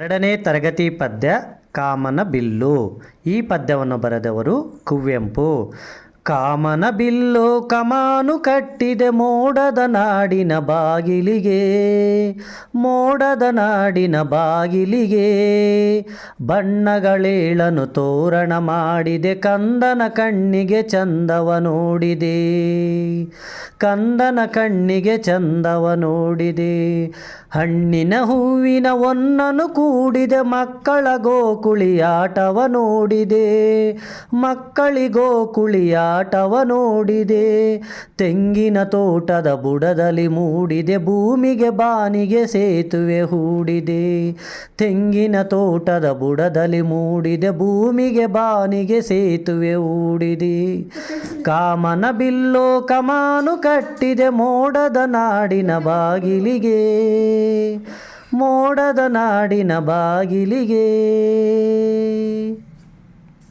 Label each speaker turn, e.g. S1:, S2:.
S1: ಎರಡನೇ ತರಗತಿ ಪದ್ಯ ಕಾಮನ ಬಿಲ್ಲು. ಈ ಪದ್ಯವನ್ನು ಬರೆದವರು ಕುವೆಂಪು. ಕಾಮನ ಬಿಲ್ಲು ಕಮಾನು ಕಟ್ಟಿದೆ ಮೋಡದ ನಾಡಿನ ಬಾಗಿಲಿಗೆ, ಮೋಡದ ನಾಡಿನ ಬಾಗಿಲಿಗೆ. ಬಣ್ಣಗಳೇಳನು ತೋರಣ ಮಾಡಿದೆ, ಕಂದನ ಕಣ್ಣಿಗೆ ಚಂದವ ನೋಡಿದೆ, ಕಂದನ ಕಣ್ಣಿಗೆ ಚಂದವ ನೋಡಿದೆ. ಹಣ್ಣಿನ ಹೂವಿನ ಒನ್ನನು ಕೂಡಿದೆ, ಮಕ್ಕಳ ಗೋಕುಳಿಯಾಟವ ನೋಡಿದೆ, ಮಕ್ಕಳಿಗೋ ಕುಳಿಯಾಟವ ನೋಡಿದೆ. ತೆಂಗಿನ ತೋಟದ ಬುಡದಲ್ಲಿ ಮೂಡಿದೆ, ಭೂಮಿಗೆ ಬಾನಿಗೆ ಸೇತುವೆ ಹೂಡಿದೆ. ತೆಂಗಿನ ತೋಟದ ಬುಡದಲ್ಲಿ ಮೂಡಿದೆ, ಭೂಮಿಗೆ ಬಾನಿಗೆ ಸೇತುವೆ ಹೂಡಿದೆ. ಕಾಮನ ಬಿಲ್ಲು ಕಮಾನು ಕಟ್ಟಿದೆ ಮೋಡದ ನಾಡಿನ ಬಾಗಿಲಿಗೆ, ಮೋಡದ ನಾಡಿನ ಬಾಗಿಲಿಗೆ.